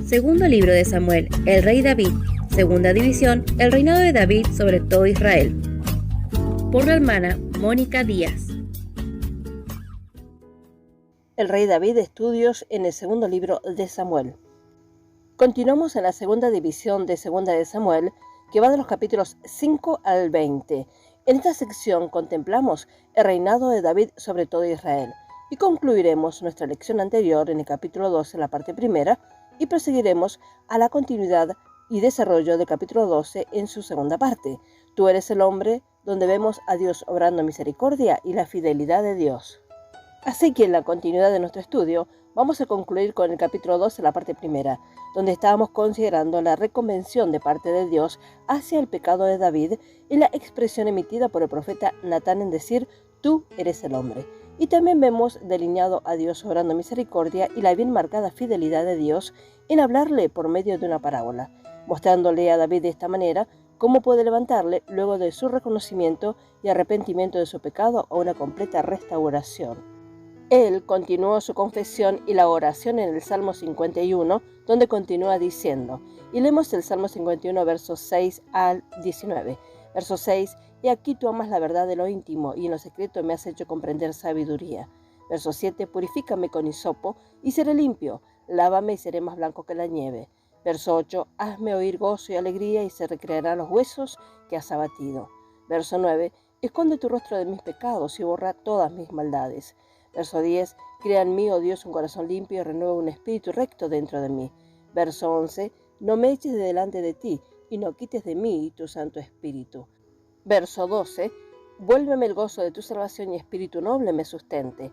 Segundo libro de Samuel, el rey David. Segunda división, el reinado de David sobre todo Israel. Por la hermana Mónica Díaz. El rey David, estudios en el segundo libro de Samuel. Continuamos en la segunda división de Segunda de Samuel, que va de los capítulos 5 al 20. En esta sección contemplamos el reinado de David sobre todo Israel y concluiremos nuestra lección anterior en el capítulo 12, la parte primera, y proseguiremos a la continuidad y desarrollo del capítulo 12 en su segunda parte. Tú eres el hombre, donde vemos a Dios obrando misericordia y la fidelidad de Dios. Así que en la continuidad de nuestro estudio vamos a concluir con el capítulo 12, la parte primera, donde estábamos considerando la reconvención de parte de Dios hacia el pecado de David y la expresión emitida por el profeta Natán en decir, tú eres el hombre. Y también vemos delineado a Dios obrando misericordia y la bien marcada fidelidad de Dios en hablarle por medio de una parábola, mostrándole a David de esta manera cómo puede levantarle luego de su reconocimiento y arrepentimiento de su pecado a una completa restauración. Él continuó su confesión y la oración en el Salmo 51, donde continúa diciendo, y leemos el Salmo 51, versos 6 al 19. Verso 6, y aquí tú amas la verdad de lo íntimo, y en lo secreto me has hecho comprender sabiduría. Verso 7, purifícame con hisopo, y seré limpio, lávame y seré más blanco que la nieve. Verso 8, hazme oír gozo y alegría, y se recrearán los huesos que has abatido. Verso 9, esconde tu rostro de mis pecados, y borra todas mis maldades. Verso 10, crea en mí, oh Dios, un corazón limpio y renueva un espíritu recto dentro de mí. Verso 11, no me eches de delante de ti y no quites de mí tu santo espíritu. Verso 12, vuélveme el gozo de tu salvación y espíritu noble me sustente.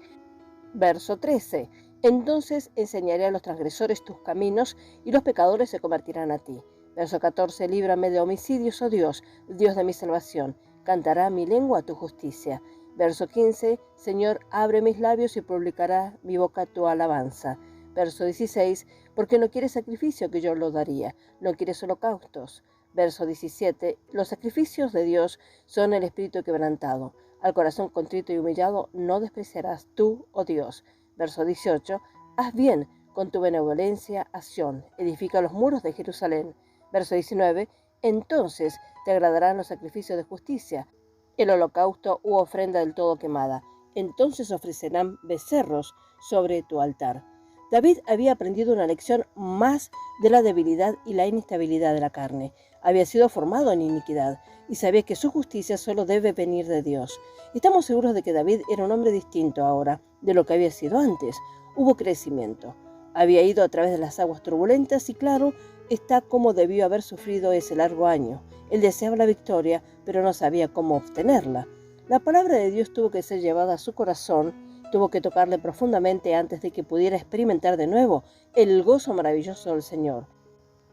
Verso 13, entonces enseñaré a los transgresores tus caminos y los pecadores se convertirán a ti. Verso 14, líbrame de homicidios, oh Dios, Dios de mi salvación, cantará mi lengua tu justicia. Verso 15, Señor, abre mis labios y publicará mi boca tu alabanza. Verso 16, porque no quieres sacrificio que yo lo daría, no quieres holocaustos. Verso 17, los sacrificios de Dios son el espíritu quebrantado. Al corazón contrito y humillado no despreciarás tú, oh Dios. Verso 18, haz bien con tu benevolencia a Sión, edifica los muros de Jerusalén. Verso 19, entonces te agradarán los sacrificios de justicia, el holocausto u ofrenda del todo quemada. Entonces ofrecerán becerros sobre tu altar. David había aprendido una lección más de la debilidad y la inestabilidad de la carne. Había sido formado en iniquidad y sabía que su justicia solo debe venir de Dios. Estamos seguros de que David era un hombre distinto ahora de lo que había sido antes. Hubo crecimiento. Había ido a través de las aguas turbulentas y claro está cómo debió haber sufrido ese largo año. Él deseaba la victoria, pero no sabía cómo obtenerla. La palabra de Dios tuvo que ser llevada a su corazón, tuvo que tocarle profundamente antes de que pudiera experimentar de nuevo el gozo maravilloso del Señor.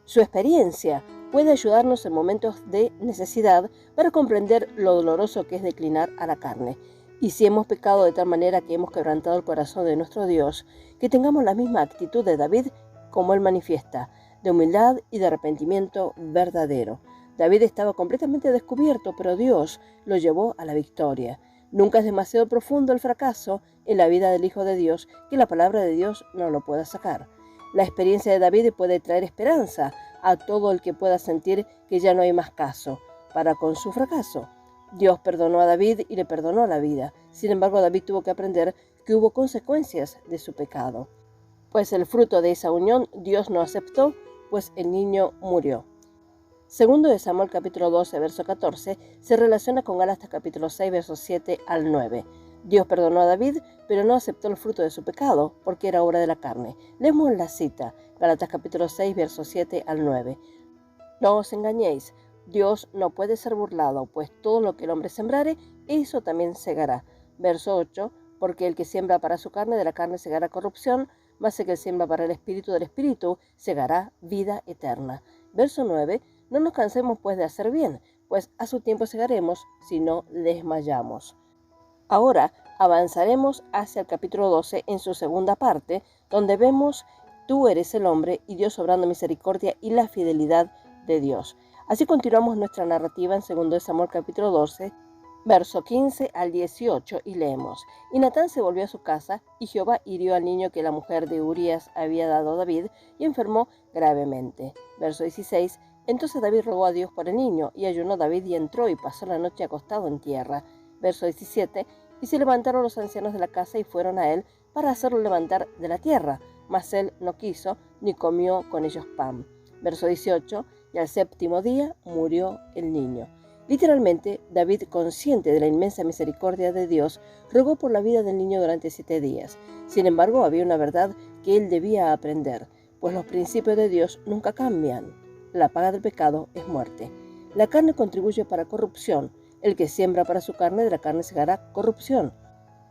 Su experiencia puede ayudarnos en momentos de necesidad para comprender lo doloroso que es declinar a la carne. Y si hemos pecado de tal manera que hemos quebrantado el corazón de nuestro Dios, que tengamos la misma actitud de David como él manifiesta, de humildad y de arrepentimiento verdadero. David estaba completamente descubierto, pero Dios lo llevó a la victoria. Nunca es demasiado profundo el fracaso en la vida del Hijo de Dios que la palabra de Dios no lo pueda sacar. La experiencia de David puede traer esperanza a todo el que pueda sentir que ya no hay más caso para con su fracaso. Dios perdonó a David y le perdonó la vida. Sin embargo, David tuvo que aprender que hubo consecuencias de su pecado. Pues el fruto de esa unión Dios no aceptó, pues el niño murió. Segundo de Samuel capítulo 12, verso 14, se relaciona con Gálatas capítulo 6, versos 7 al 9. Dios perdonó a David, pero no aceptó el fruto de su pecado, porque era obra de la carne. Leemos la cita, Gálatas capítulo 6, versos 7 al 9. No os engañéis, Dios no puede ser burlado, pues todo lo que el hombre sembrare, eso también segará. Verso 8, porque el que siembra para su carne, de la carne segará corrupción, mas el que siembra para el espíritu, del espíritu segará vida eterna. Verso 9, no nos cansemos pues de hacer bien, pues a su tiempo segaremos si no desmayamos. Ahora avanzaremos hacia el capítulo 12 en su segunda parte, donde vemos tú eres el hombre y Dios obrando misericordia y la fidelidad de Dios. Así continuamos nuestra narrativa en 2 Samuel capítulo 12, Verso 15 al 18 y leemos: Y Natán se volvió a su casa, y Jehová hirió al niño que la mujer de Urías había dado a David, y enfermó gravemente. Verso 16: Entonces David rogó a Dios por el niño, y ayunó David y entró y pasó la noche acostado en tierra. Verso 17: Y se levantaron los ancianos de la casa y fueron a él para hacerlo levantar de la tierra, mas él no quiso, ni comió con ellos pan. Verso 18: Y al séptimo día murió el niño. Literalmente, David, consciente de la inmensa misericordia de Dios, rogó por la vida del niño durante 7 días. Sin embargo, había una verdad que él debía aprender, pues los principios de Dios nunca cambian. La paga del pecado es muerte. La carne contribuye para corrupción. El que siembra para su carne, de la carne segará corrupción.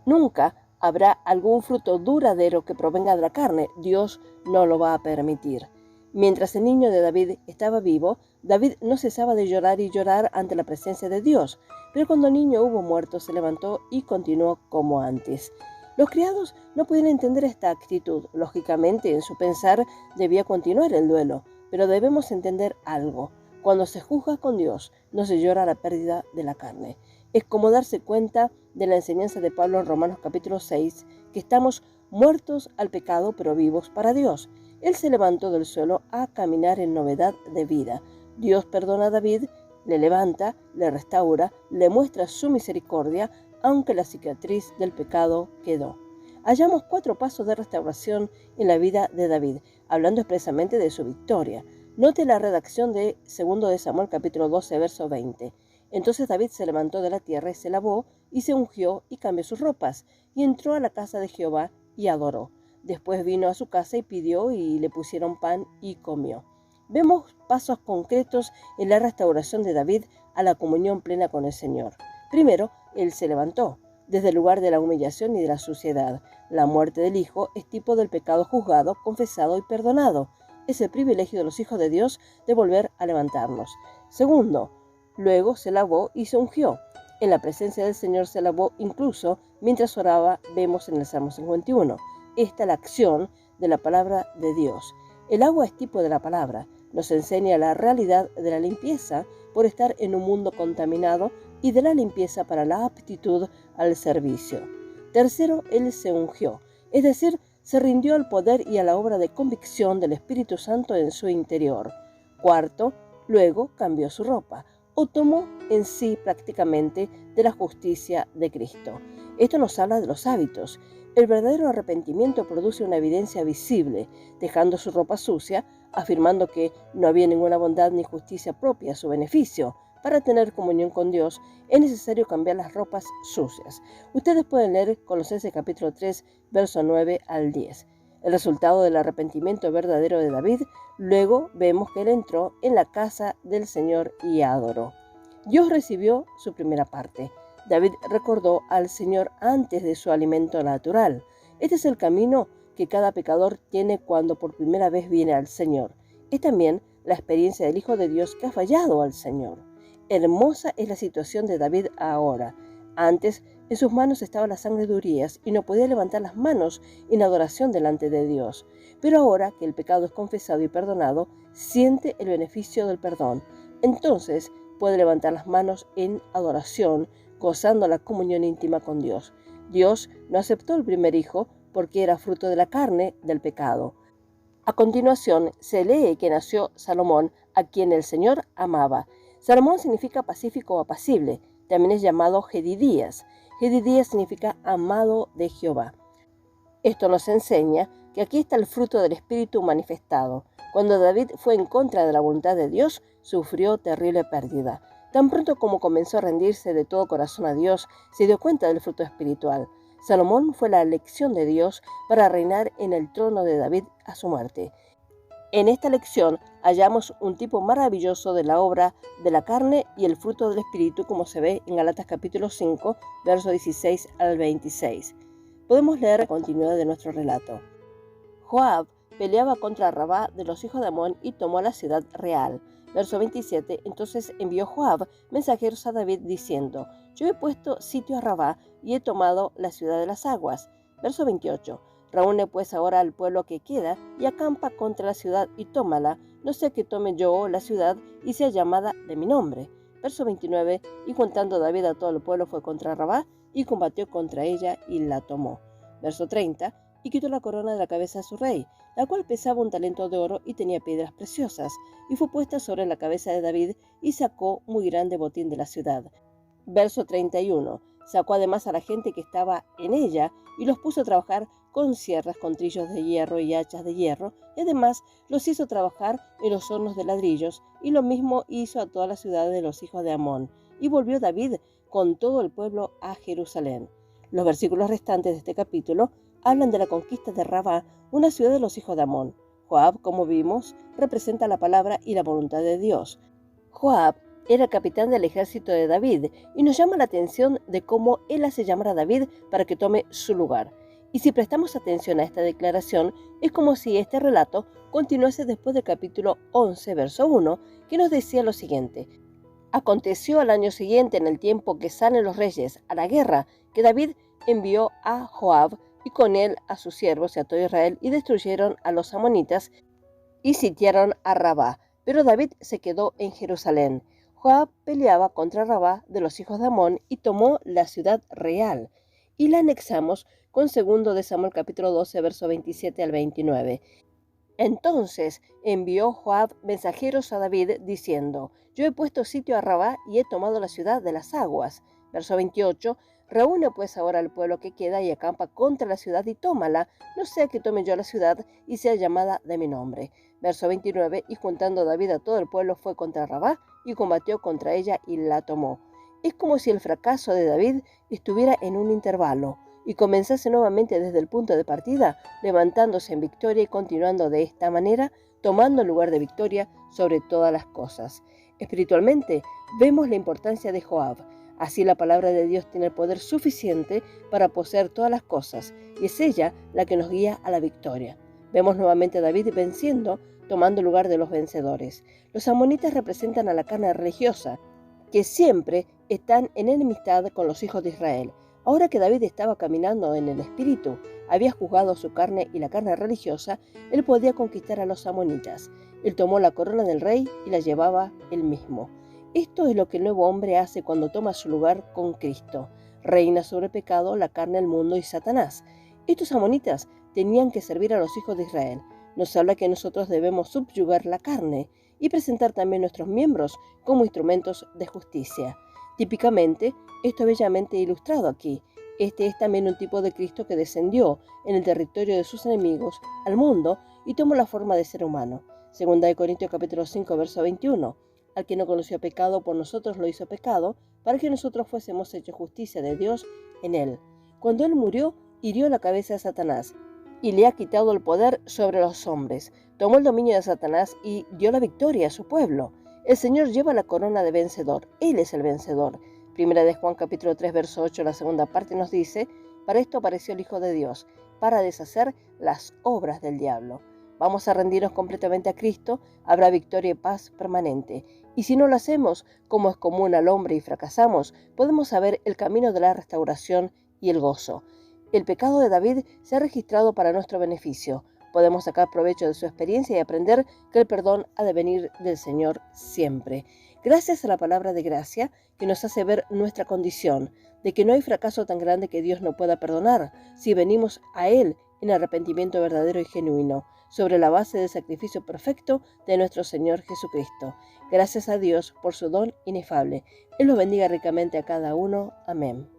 Nunca habrá algún fruto duradero que provenga de la carne. Dios no lo va a permitir. Mientras el niño de David estaba vivo, David no cesaba de llorar y llorar ante la presencia de Dios, pero cuando el niño hubo muerto se levantó y continuó como antes. Los criados no podían entender esta actitud. Lógicamente, en su pensar debía continuar el duelo, pero debemos entender algo. Cuando se juzga con Dios, no se llora la pérdida de la carne. Es como darse cuenta de la enseñanza de Pablo en Romanos capítulo 6, que estamos muertos al pecado pero vivos para Dios. Él se levantó del suelo a caminar en novedad de vida. Dios perdona a David, le levanta, le restaura, le muestra su misericordia, aunque la cicatriz del pecado quedó. Hallamos 4 pasos de restauración en la vida de David, hablando expresamente de su victoria. Note la redacción de 2 de Samuel capítulo 12, verso 20. Entonces David se levantó de la tierra y se lavó, y se ungió y cambió sus ropas, y entró a la casa de Jehová y adoró. Después vino a su casa y pidió, y le pusieron pan y comió. Vemos pasos concretos en la restauración de David a la comunión plena con el Señor. Primero, él se levantó desde el lugar de la humillación y de la suciedad. La muerte del Hijo es tipo del pecado juzgado, confesado y perdonado. Es el privilegio de los hijos de Dios de volver a levantarnos. Segundo, luego se lavó y se ungió. En la presencia del Señor se lavó incluso mientras oraba, vemos en el Salmo 51. Esta es la acción de la palabra de Dios. El agua es tipo de la palabra. Nos enseña la realidad de la limpieza por estar en un mundo contaminado y de la limpieza para la aptitud al servicio. Tercero, él se ungió, es decir, se rindió al poder y a la obra de convicción del Espíritu Santo en su interior. Cuarto, luego cambió su ropa, o tomó en sí prácticamente de la justicia de Cristo. Esto nos habla de los hábitos. El verdadero arrepentimiento produce una evidencia visible, dejando su ropa sucia, afirmando que no había ninguna bondad ni justicia propia a su beneficio. Para tener comunión con Dios es necesario cambiar las ropas sucias. Ustedes pueden leer Colosenses capítulo 3, verso 9 al 10. El resultado del arrepentimiento verdadero de David, luego vemos que él entró en la casa del Señor y adoró. Dios recibió su primera parte. David recordó al Señor antes de su alimento natural. Este es el camino que cada pecador tiene cuando por primera vez viene al Señor. Es también la experiencia del Hijo de Dios que ha fallado al Señor. Hermosa es la situación de David ahora. Antes, en sus manos estaba la sangre de Urías y no podía levantar las manos en adoración delante de Dios. Pero ahora que el pecado es confesado y perdonado, siente el beneficio del perdón. Entonces puede levantar las manos en adoración, gozando la comunión íntima con Dios. Dios no aceptó el primer hijo porque era fruto de la carne del pecado. A continuación se lee que nació Salomón, a quien el Señor amaba. Salomón significa pacífico o apacible. También es llamado Jedidías. Jedidías significa amado de Jehová. Esto nos enseña que aquí está el fruto del Espíritu manifestado. Cuando David fue en contra de la voluntad de Dios, sufrió terrible pérdida. Tan pronto como comenzó a rendirse de todo corazón a Dios, se dio cuenta del fruto espiritual. Salomón fue la elección de Dios para reinar en el trono de David a su muerte. En esta lección hallamos un tipo maravilloso de la obra de la carne y el fruto del Espíritu, como se ve en Gálatas capítulo 5, versos 16 al 26. Podemos leer la continuidad de nuestro relato. Joab peleaba contra Rabá de los hijos de Amón y tomó la ciudad real. Verso 27, entonces envió Joab mensajeros a David diciendo: yo he puesto sitio a Rabá y he tomado la ciudad de las aguas. Verso 28, reúne pues ahora al pueblo que queda y acampa contra la ciudad y tómala, no sea que tome yo la ciudad y sea llamada de mi nombre. verso 29, y juntando David a todo el pueblo fue contra Rabá y combatió contra ella y la tomó. Verso 30, y quitó la corona de la cabeza de su rey, la cual pesaba un talento de oro y tenía piedras preciosas, y fue puesta sobre la cabeza de David y sacó muy grande botín de la ciudad. Verso 31, sacó además a la gente que estaba en ella y los puso a trabajar con sierras, con trillos de hierro y hachas de hierro, y además los hizo trabajar en los hornos de ladrillos, y lo mismo hizo a todas las ciudades de los hijos de Amón. Y volvió David con todo el pueblo a Jerusalén. Los versículos restantes de este capítulo hablan de la conquista de Rabá, una ciudad de los hijos de Amón. Joab, como vimos, representa la palabra y la voluntad de Dios. Joab era capitán del ejército de David, y nos llama la atención de cómo él hace llamar a David para que tome su lugar. Y si prestamos atención a esta declaración, es como si este relato continuase después del capítulo 11, verso 1, que nos decía lo siguiente: Aconteció al año siguiente, en el tiempo que salen los reyes a la guerra, que David envió a Joab y con él a sus siervos y a todo Israel, y destruyeron a los amonitas y sitiaron a Rabá. Pero David se quedó en Jerusalén. Joab peleaba contra Rabá de los hijos de Amón y tomó la ciudad real. Y la anexamos con 2 de Samuel capítulo 12, verso 27 al 29. Entonces envió Joab mensajeros a David diciendo: Yo he puesto sitio a Rabá y he tomado la ciudad de las aguas. Verso 28. Reúne pues ahora al pueblo que queda y acampa contra la ciudad y tómala, no sea que tome yo la ciudad y sea llamada de mi nombre. Verso 29. Y juntando David a todo el pueblo fue contra Rabá y combatió contra ella y la tomó. Es como si el fracaso de David estuviera en un intervalo y comenzase nuevamente desde el punto de partida, levantándose en victoria y continuando de esta manera, tomando el lugar de victoria sobre todas las cosas. Espiritualmente, vemos la importancia de Joab. Así la palabra de Dios tiene el poder suficiente para poseer todas las cosas, y es ella la que nos guía a la victoria. Vemos nuevamente a David venciendo, tomando el lugar de los vencedores. Los amonitas representan a la carne religiosa, que siempre están en enemistad con los hijos de Israel. Ahora que David estaba caminando en el espíritu, había juzgado su carne y la carne religiosa, él podía conquistar a los amonitas. Él tomó la corona del rey y la llevaba él mismo. Esto es lo que el nuevo hombre hace cuando toma su lugar con Cristo. Reina sobre el pecado, la carne, el mundo y Satanás. Estos amonitas tenían que servir a los hijos de Israel. Nos habla que nosotros debemos subyugar la carne y presentar también nuestros miembros como instrumentos de justicia. Típicamente, esto es bellamente ilustrado aquí. Este es también un tipo de Cristo que descendió en el territorio de sus enemigos al mundo y tomó la forma de ser humano. 2 Corintios capítulo 5, verso 21. Al que no conoció pecado, por nosotros lo hizo pecado, para que nosotros fuésemos hechos justicia de Dios en él. Cuando él murió, hirió la cabeza de Satanás y le ha quitado el poder sobre los hombres. Tomó el dominio de Satanás y dio la victoria a su pueblo. El Señor lleva la corona de vencedor. Él es el vencedor. Primera de Juan capítulo 3, verso 8, la segunda parte nos dice: Para esto apareció el Hijo de Dios, para deshacer las obras del diablo. Vamos a rendirnos completamente a Cristo, habrá victoria y paz permanente. Y si no lo hacemos, como es común al hombre y fracasamos, podemos saber el camino de la restauración y el gozo. El pecado de David se ha registrado para nuestro beneficio. Podemos sacar provecho de su experiencia y aprender que el perdón ha de venir del Señor siempre. Gracias a la palabra de gracia que nos hace ver nuestra condición, de que no hay fracaso tan grande que Dios no pueda perdonar si venimos a Él en arrepentimiento verdadero y genuino, sobre la base del sacrificio perfecto de nuestro Señor Jesucristo. Gracias a Dios por su don inefable. Él los bendiga ricamente a cada uno. Amén.